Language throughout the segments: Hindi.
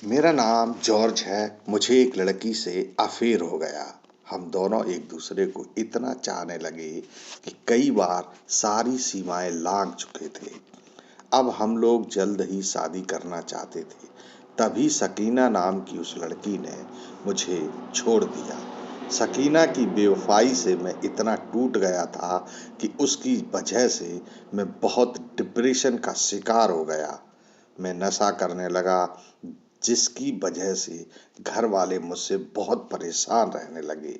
मेरा नाम जॉर्ज है। मुझे एक लड़की से अफेयर हो गया। हम दोनों एक दूसरे को इतना चाहने लगे कि कई बार सारी सीमाएं लांघ चुके थे। अब हम लोग जल्द ही शादी करना चाहते थे। तभी सकीना नाम की उस लड़की ने मुझे छोड़ दिया। सकीना की बेवफाई से मैं इतना टूट गया था कि उसकी वजह से मैं बहुत डिप्रेशन का शिकार हो गया। मैं नशा करने लगा, जिसकी वजह से घर वाले मुझसे बहुत परेशान रहने लगे।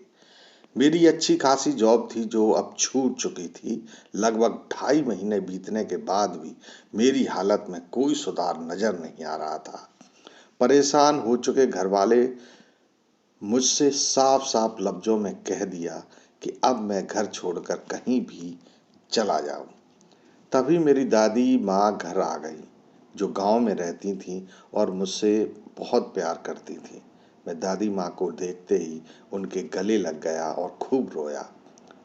मेरी अच्छी खासी जॉब थी जो अब छूट चुकी थी। लगभग 2.5 महीने बीतने के बाद भी मेरी हालत में कोई सुधार नजर नहीं आ रहा था। परेशान हो चुके घर वाले मुझसे साफ साफ लफ्जों में कह दिया कि अब मैं घर छोड़कर कहीं भी चला जाऊं। तभी मेरी दादी माँ घर आ गई, जो गांव में रहती थीं और मुझसे बहुत प्यार करती थीं। मैं दादी माँ को देखते ही उनके गले लग गया और खूब रोया।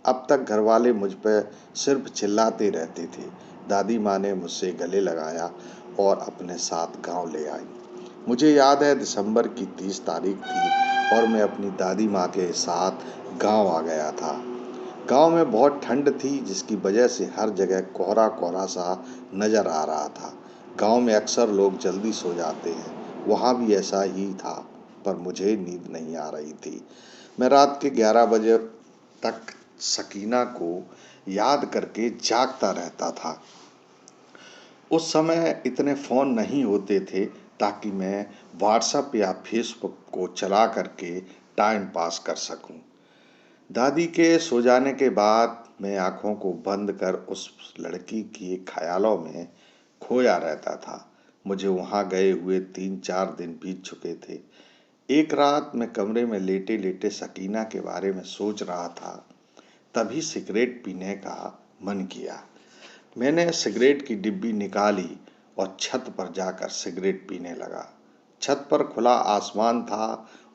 अब तक घरवाले मुझ पर सिर्फ चिल्लाते रहते थे। दादी माँ ने मुझसे गले लगाया और अपने साथ गांव ले आई। मुझे याद है दिसंबर की 30 तारीख थी और मैं अपनी दादी माँ के साथ गांव आ गया था। गांव में बहुत ठंड थी, जिसकी वजह से हर जगह कोहरा कोहरा सा नजर आ रहा था। गांव में अक्सर लोग जल्दी सो जाते हैं, वहाँ भी ऐसा ही था, पर मुझे नींद नहीं आ रही थी। मैं रात के 11 बजे तक सकीना को याद करके जागता रहता था। उस समय इतने फ़ोन नहीं होते थे ताकि मैं व्हाट्सएप या फेसबुक को चला करके टाइम पास कर सकूं। दादी के सो जाने के बाद मैं आंखों को बंद कर उस लड़की के ख्यालों में खोया रहता था। मुझे वहां गए हुए 3-4 दिन बीत चुके थे। एक रात मैं कमरे में लेटे लेटे सकीना के बारे में सोच रहा था। तभी सिगरेट पीने का मन किया। मैंने सिगरेट की डिब्बी निकाली और छत पर जाकर सिगरेट पीने लगा। छत पर खुला आसमान था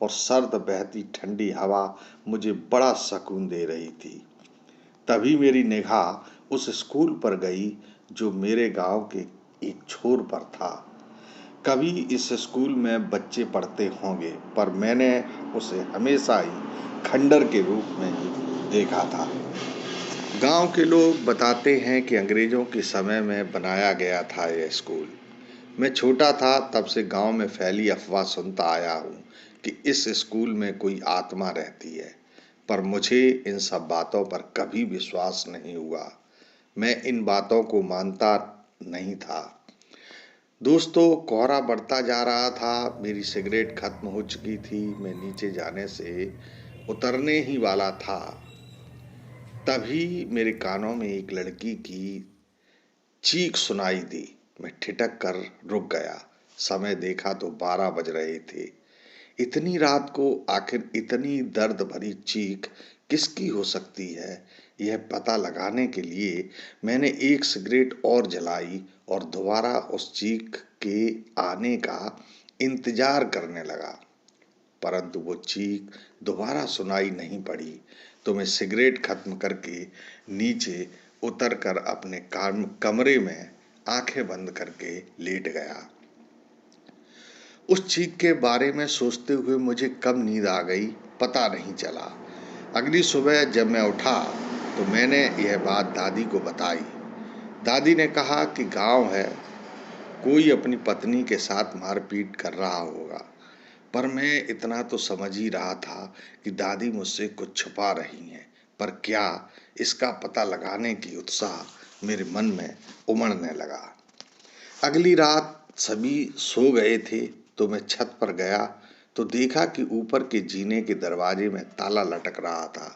और सर्द बहती ठंडी हवा मुझे बड़ा सुकून दे रही थी। तभी मेरी निगाह उस स्कूल पर गई जो मेरे गांव के एक छोर पर था। कभी इस स्कूल में बच्चे पढ़ते होंगे, पर मैंने उसे हमेशा ही खंडर के रूप में ही देखा था। गांव के लोग बताते हैं कि अंग्रेजों के समय में बनाया गया था यह स्कूल। मैं छोटा था तब से गांव में फैली अफवाह सुनता आया हूँ कि इस स्कूल में कोई आत्मा रहती है, पर मुझे इन सब बातों पर कभी विश्वास नहीं हुआ। मैं इन बातों को मानता नहीं था। दोस्तों, कोहरा बढ़ता जा रहा था। मेरी सिगरेट खत्म हो चुकी थी। मैं नीचे जाने से उतरने ही वाला था। तभी मेरे कानों में एक लड़की की चीख सुनाई दी। मैं ठिठक कर रुक गया। समय देखा तो 12 बज रहे थे। इतनी रात को आखिर इतनी दर्द भरी चीख किसकी हो सकती है, यह पता लगाने के लिए मैंने एक सिगरेट और जलाई और दोबारा उस चीख के आने का इंतजार करने लगा। परंतु वो चीख दोबारा सुनाई नहीं पड़ी। तो मैं सिगरेट खत्म करके नीचे उतर कर अपने कमरे में आंखें बंद करके लेट गया। उस चीख के बारे में सोचते हुए मुझे कब नींद आ गई पता नहीं चला। अगली सुबह जब मैं उठा तो मैंने यह बात दादी को बताई। दादी ने कहा कि गांव है, कोई अपनी पत्नी के साथ मारपीट कर रहा होगा। पर मैं इतना तो समझ ही रहा था कि दादी मुझसे कुछ छुपा रही हैं। पर क्या, इसका पता लगाने की उत्साह मेरे मन में उमड़ने लगा। अगली रात सभी सो गए थे तो मैं छत पर गया तो देखा कि ऊपर के जीने के दरवाजे में ताला लटक रहा था।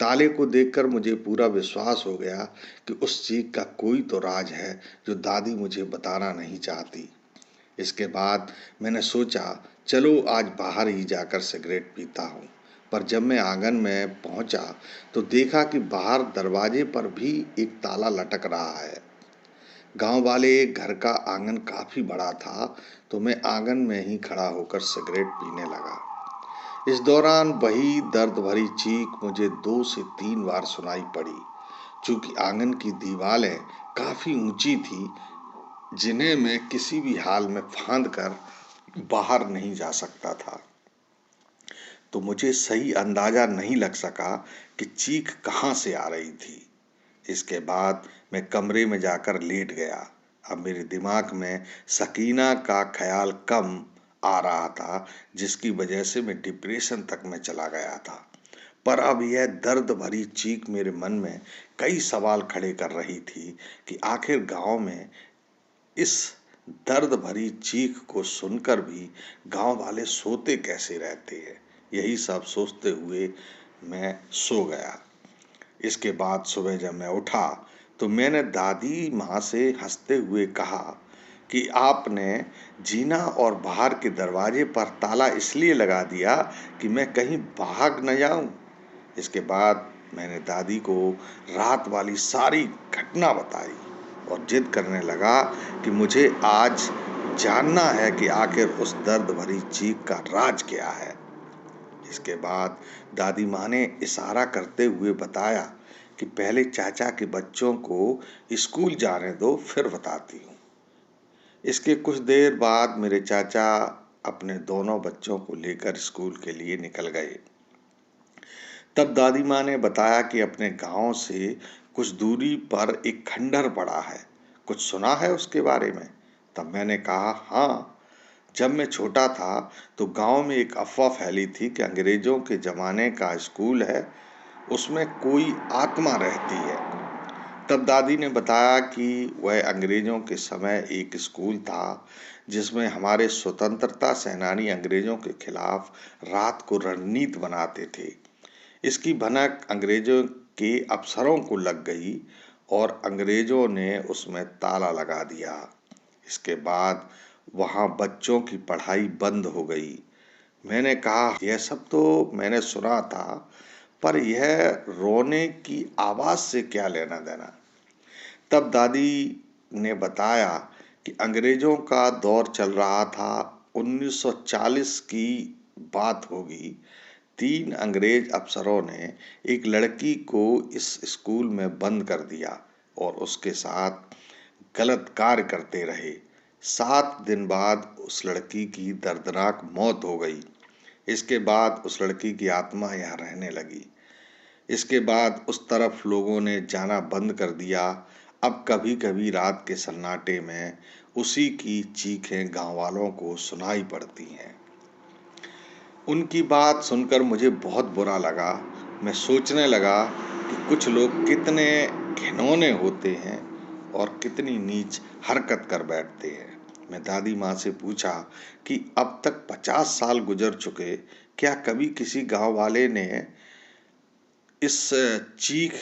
ताले को देखकर मुझे पूरा विश्वास हो गया कि उस चीख का कोई तो राज है जो दादी मुझे बताना नहीं चाहती। इसके बाद मैंने सोचा, चलो आज बाहर ही जाकर सिगरेट पीता हूँ। पर जब मैं आंगन में पहुँचा तो देखा कि बाहर दरवाजे पर भी एक ताला लटक रहा है। गांव वाले घर का आंगन काफ़ी बड़ा था तो मैं आंगन में ही खड़ा होकर सिगरेट पीने लगा। इस दौरान वही दर्द भरी चीख मुझे 2 से 3 बार सुनाई पड़ी। चूंकि आंगन की दीवारें काफ़ी ऊंची थी, जिन्हें मैं किसी भी हाल में फांद कर बाहर नहीं जा सकता था, तो मुझे सही अंदाजा नहीं लग सका कि चीख कहाँ से आ रही थी। इसके बाद मैं कमरे में जाकर लेट गया। अब मेरे दिमाग में सकीना का ख्याल कम आ रहा था, जिसकी वजह से मैं डिप्रेशन तक में चला गया था। पर अब यह दर्द भरी चीख मेरे मन में कई सवाल खड़े कर रही थी कि आखिर गांव में इस दर्द भरी चीख को सुनकर भी गांव वाले सोते कैसे रहते हैं। यही सब सोचते हुए मैं सो गया। इसके बाद सुबह जब मैं उठा तो मैंने दादी माँ से हंसते हुए कहा कि आपने जीना और बाहर के दरवाजे पर ताला इसलिए लगा दिया कि मैं कहीं भाग न जाऊं। इसके बाद मैंने दादी को रात वाली सारी घटना बताई और जिद करने लगा कि मुझे आज जानना है कि आखिर उस दर्द भरी चीख का राज क्या है। इसके बाद दादी माँ ने इशारा करते हुए बताया कि पहले चाचा के बच्चों को स्कूल जाने दो, फिर बताती हूँ। इसके कुछ देर बाद मेरे चाचा अपने दोनों बच्चों को लेकर स्कूल के लिए निकल गए। तब दादी माँ ने बताया कि अपने गांव से कुछ दूरी पर एक खंडहर पड़ा है, कुछ सुना है उसके बारे में। तब मैंने कहा, हाँ, जब मैं छोटा था तो गांव में एक अफवाह फैली थी कि अंग्रेजों के जमाने का स्कूल है, उसमें कोई आत्मा रहती है। तब दादी ने बताया कि वह अंग्रेजों के समय एक स्कूल था जिसमें हमारे स्वतंत्रता सेनानी अंग्रेजों के खिलाफ रात को रणनीति बनाते थे। इसकी भनक अंग्रेजों के अफसरों को लग गई और अंग्रेजों ने उसमें ताला लगा दिया। इसके बाद वहाँ बच्चों की पढ़ाई बंद हो गई। मैंने कहा, यह सब तो मैंने सुना था, पर यह रोने की आवाज से क्या लेना देना। तब दादी ने बताया कि अंग्रेजों का दौर चल रहा था, 1940 की बात होगी। 3 अंग्रेज अफसरों ने एक लड़की को इस स्कूल में बंद कर दिया और उसके साथ गलत कार्य करते रहे। 7 दिन बाद उस लड़की की दर्दनाक मौत हो गई। इसके बाद उस लड़की की आत्मा यहाँ रहने लगी। इसके बाद उस तरफ लोगों ने जाना बंद कर दिया। अब कभी कभी रात के सन्नाटे में उसी की चीखें गांव वालों को सुनाई पड़ती हैं। उनकी बात सुनकर मुझे बहुत बुरा लगा। मैं सोचने लगा कि कुछ लोग कितने घिनौने होते हैं और कितनी नीच हरकत कर बैठते हैं। मैं दादी माँ से पूछा कि अब तक 50 साल गुजर चुके, क्या कभी किसी गांव वाले ने इस चीख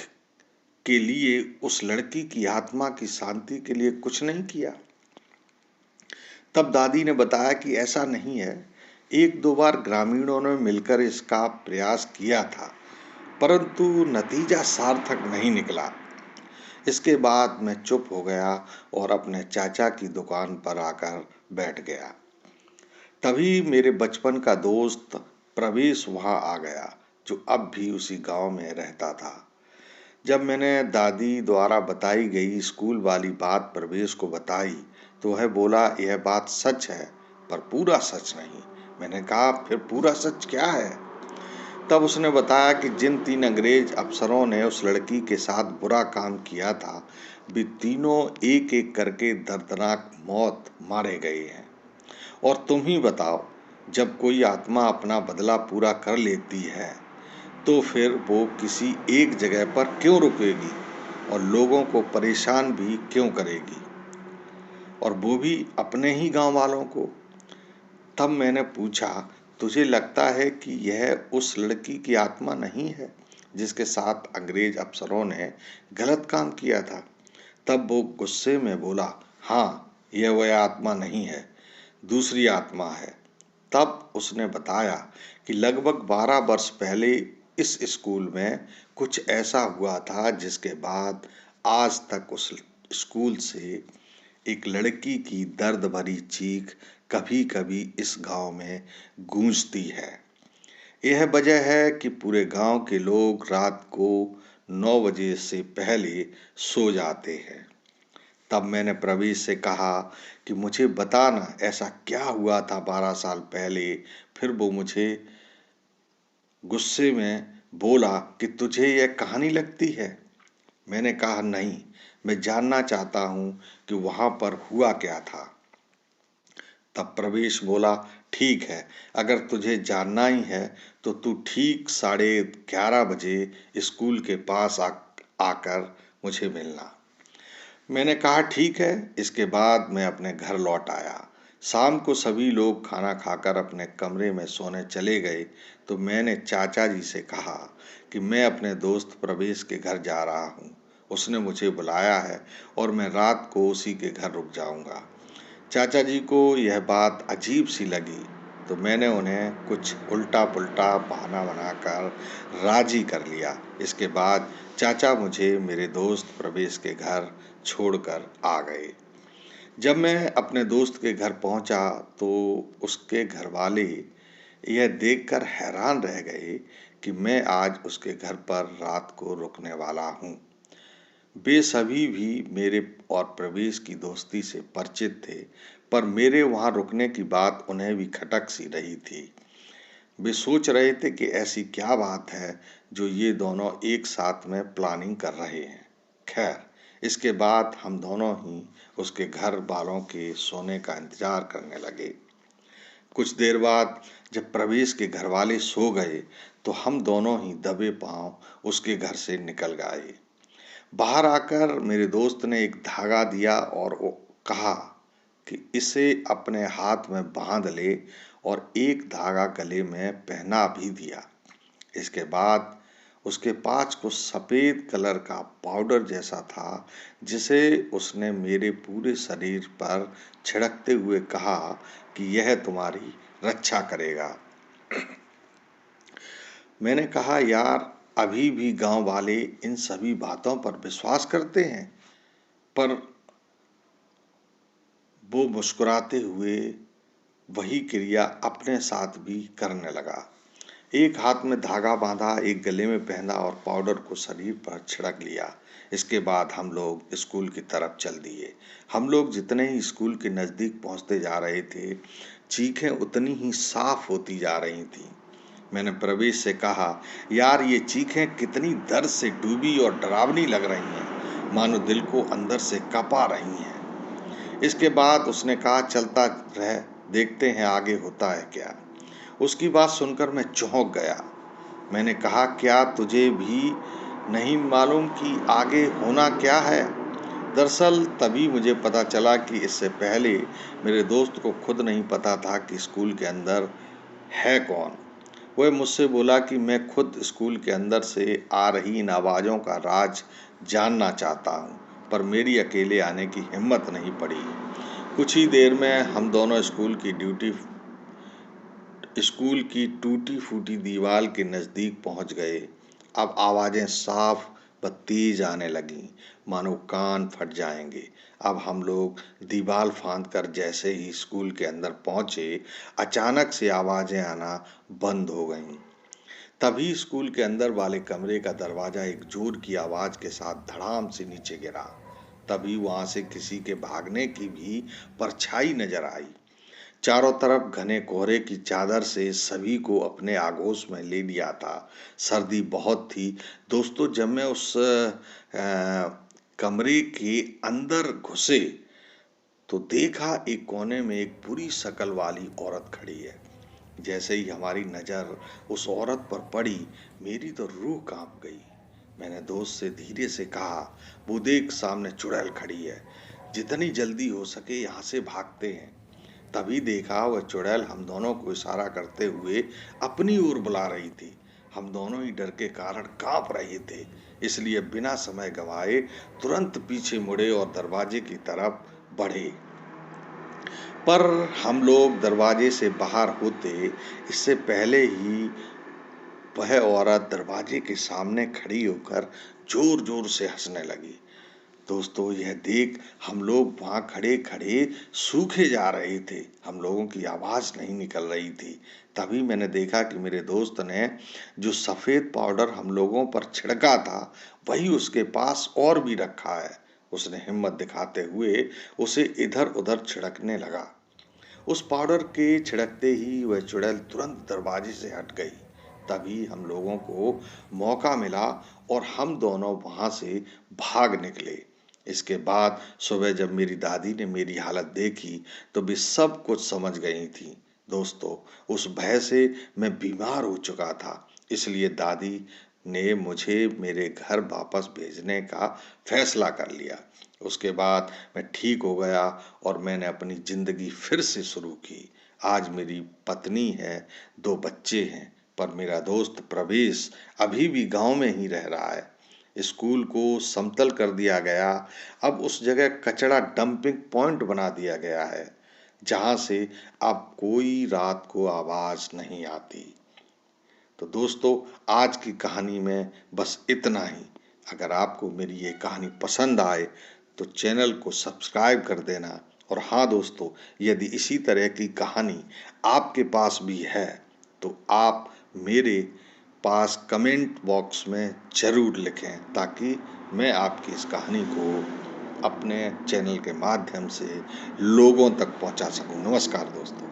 के लिए, उस लड़की की आत्मा की शांति के लिए कुछ नहीं किया। तब दादी ने बताया कि ऐसा नहीं है। 1-2 बार ग्रामीणों ने मिलकर इसका प्रयास किया था, परंतु नतीजा सार्थक नहीं निकला। इसके बाद मैं चुप हो गया और अपने चाचा की दुकान पर आकर बैठ गया। तभी मेरे बचपन का दोस्त प्रवेश वहां आ गया, जो अब भी उसी गांव में रहता था। जब मैंने दादी द्वारा बताई गई स्कूल वाली बात प्रवेश को बताई तो वह बोला, यह बात सच है, पर पूरा सच नहीं। मैंने कहा, फिर पूरा सच क्या है? तब उसने बताया कि जिन 3 अंग्रेज अफसरों ने उस लड़की के साथ बुरा काम किया था, वे तीनों एक एक करके दर्दनाक मौत मारे गए हैं। और तुम ही बताओ, जब कोई आत्मा अपना बदला पूरा कर लेती है तो फिर वो किसी एक जगह पर क्यों रुकेगी और लोगों को परेशान भी क्यों करेगी, और वो भी अपने ही गांव वालों को। तब मैंने पूछा, तुझे लगता है कि यह उस लड़की की आत्मा नहीं है जिसके साथ अंग्रेज अफसरों ने गलत काम किया था? तब वो गुस्से में बोला, हाँ, यह वह आत्मा नहीं है, दूसरी आत्मा है। तब उसने बताया कि लगभग 12 वर्ष पहले इस स्कूल में कुछ ऐसा हुआ था जिसके बाद आज तक उस स्कूल से एक लड़की की दर्द भरी चीख कभी कभी इस गांव में गूंजती है। यह वजह है कि पूरे गांव के लोग रात को 9 बजे से पहले सो जाते हैं। तब मैंने प्रवेश से कहा कि मुझे बताना ऐसा क्या हुआ था 12 साल पहले। फिर वो मुझे गुस्से में बोला कि तुझे यह कहानी लगती है। मैंने कहा नहीं, मैं जानना चाहता हूँ कि वहाँ पर हुआ क्या था। तब प्रवेश बोला ठीक है, अगर तुझे जानना ही है तो तू ठीक 11:30 बजे स्कूल के पास आकर मुझे मिलना। मैंने कहा ठीक है। इसके बाद मैं अपने घर लौट आया। शाम को सभी लोग खाना खाकर अपने कमरे में सोने चले गए तो मैंने चाचा जी से कहा कि मैं अपने दोस्त प्रवेश के घर जा रहा हूँ। उसने मुझे बुलाया है और मैं रात को उसी के घर रुक जाऊँगा। चाचा जी को यह बात अजीब सी लगी तो मैंने उन्हें कुछ उल्टा पुल्टा बहाना बनाकर राजी कर लिया। इसके बाद चाचा मुझे मेरे दोस्त प्रवेश के घर छोड़कर आ गए। जब मैं अपने दोस्त के घर पहुंचा तो उसके घर वाले यह देखकर हैरान रह गए कि मैं आज उसके घर पर रात को रुकने वाला हूँ। वे सभी भी मेरे और प्रवेश की दोस्ती से परिचित थे, पर मेरे वहां रुकने की बात उन्हें भी खटक सी रही थी। वे सोच रहे थे कि ऐसी क्या बात है जो ये दोनों एक साथ में प्लानिंग कर रहे हैं। खैर, इसके बाद हम दोनों ही उसके घर वालों के सोने का इंतजार करने लगे। कुछ देर बाद जब प्रवेश के घर वाले सो गए तो हम दोनों ही दबे पांव उसके घर से निकल गए। बाहर आकर मेरे दोस्त ने एक धागा दिया और वो कहा कि इसे अपने हाथ में बांध ले और एक धागा गले में पहना भी दिया। इसके बाद उसके पास कुछ सफ़ेद कलर का पाउडर जैसा था जिसे उसने मेरे पूरे शरीर पर छिड़कते हुए कहा कि यह तुम्हारी रक्षा करेगा। मैंने कहा यार, अभी भी गांव वाले इन सभी बातों पर विश्वास करते हैं। पर वो मुस्कुराते हुए वही क्रिया अपने साथ भी करने लगा। एक हाथ में धागा बांधा, एक गले में पहना और पाउडर को शरीर पर छिड़क लिया। इसके बाद हम लोग स्कूल की तरफ चल दिए। हम लोग जितने ही स्कूल के नज़दीक पहुंचते जा रहे थे, चीखें उतनी ही साफ होती जा रही थीं। मैंने प्रवेश से कहा, यार ये चीखें कितनी दर्द से डूबी और डरावनी लग रही हैं, मानो दिल को अंदर से कपा रही हैं। इसके बाद उसने कहा, चलता रह, देखते हैं आगे होता है क्या। उसकी बात सुनकर मैं चौंक गया। मैंने कहा, क्या तुझे भी नहीं मालूम कि आगे होना क्या है? दरअसल तभी मुझे पता चला कि इससे पहले मेरे दोस्त को खुद नहीं पता था कि स्कूल के अंदर है कौन। वह मुझसे बोला कि मैं खुद स्कूल के अंदर से आ रही इन आवाज़ों का राज जानना चाहता हूँ, पर मेरी अकेले आने की हिम्मत नहीं पड़ी। कुछ ही देर में हम दोनों स्कूल की टूटी फूटी दीवार के नज़दीक पहुंच गए। अब आवाज़ें साफ व तेज आने लगीं, मानो कान फट जाएंगे। अब हम लोग दीवार फांद कर जैसे ही स्कूल के अंदर पहुंचे, अचानक से आवाज़ें आना बंद हो गईं। तभी स्कूल के अंदर वाले कमरे का दरवाज़ा एक जोर की आवाज़ के साथ धड़ाम से नीचे गिरा। तभी वहां से किसी के भागने की भी परछाई नजर आई। चारों तरफ घने कोहरे की चादर से सभी को अपने आगोश में ले लिया था। सर्दी बहुत थी। दोस्तों, जब मैं उस कमरे के अंदर घुसे तो देखा एक कोने में एक बुरी शक्ल वाली औरत खड़ी है। जैसे ही हमारी नज़र उस औरत पर पड़ी, मेरी तो रूह कांप गई। मैंने दोस्त से धीरे से कहा, वो देख सामने चुड़ैल खड़ी है, जितनी जल्दी हो सके यहाँ से भागते हैं। तभी देखा वह चुड़ैल हम दोनों को इशारा करते हुए अपनी ओर बुला रही थी। हम दोनों ही डर के कारण कांप रहे थे, इसलिए बिना समय गंवाए तुरंत पीछे मुड़े और दरवाजे की तरफ बढ़े। पर हम लोग दरवाजे से बाहर होते इससे पहले ही वह औरत दरवाजे के सामने खड़ी होकर जोर जोर से हंसने लगी। दोस्तों, यह देख हम लोग वहाँ खड़े खड़े सूखे जा रहे थे। हम लोगों की आवाज़ नहीं निकल रही थी। तभी मैंने देखा कि मेरे दोस्त ने जो सफ़ेद पाउडर हम लोगों पर छिड़का था, वही उसके पास और भी रखा है। उसने हिम्मत दिखाते हुए उसे इधर उधर छिड़कने लगा। उस पाउडर के छिड़कते ही वह चुड़ैल तुरंत दरवाजे से हट गई। तभी हम लोगों को मौका मिला और हम दोनों वहां से भाग निकले। इसके बाद सुबह जब मेरी दादी ने मेरी हालत देखी तो वे सब कुछ समझ गई थी। दोस्तों, उस भय से मैं बीमार हो चुका था, इसलिए दादी ने मुझे मेरे घर वापस भेजने का फैसला कर लिया। उसके बाद मैं ठीक हो गया और मैंने अपनी जिंदगी फिर से शुरू की। आज मेरी पत्नी है, 2 बच्चे हैं, पर मेरा दोस्त प्रवेश अभी भी गांव में ही रह रहा है। स्कूल को समतल कर दिया गया। अब उस जगह कचरा डंपिंग पॉइंट बना दिया गया है, जहां से अब कोई रात को आवाज नहीं आती। तो दोस्तों, आज की कहानी में बस इतना ही। अगर आपको मेरी ये कहानी पसंद आए तो चैनल को सब्सक्राइब कर देना। और हाँ दोस्तों, यदि इसी तरह की कहानी आपके पास भी है तो आप मेरे पास कमेंट बॉक्स में ज़रूर लिखें, ताकि मैं आपकी इस कहानी को अपने चैनल के माध्यम से लोगों तक पहुंचा सकूं। नमस्कार दोस्तों।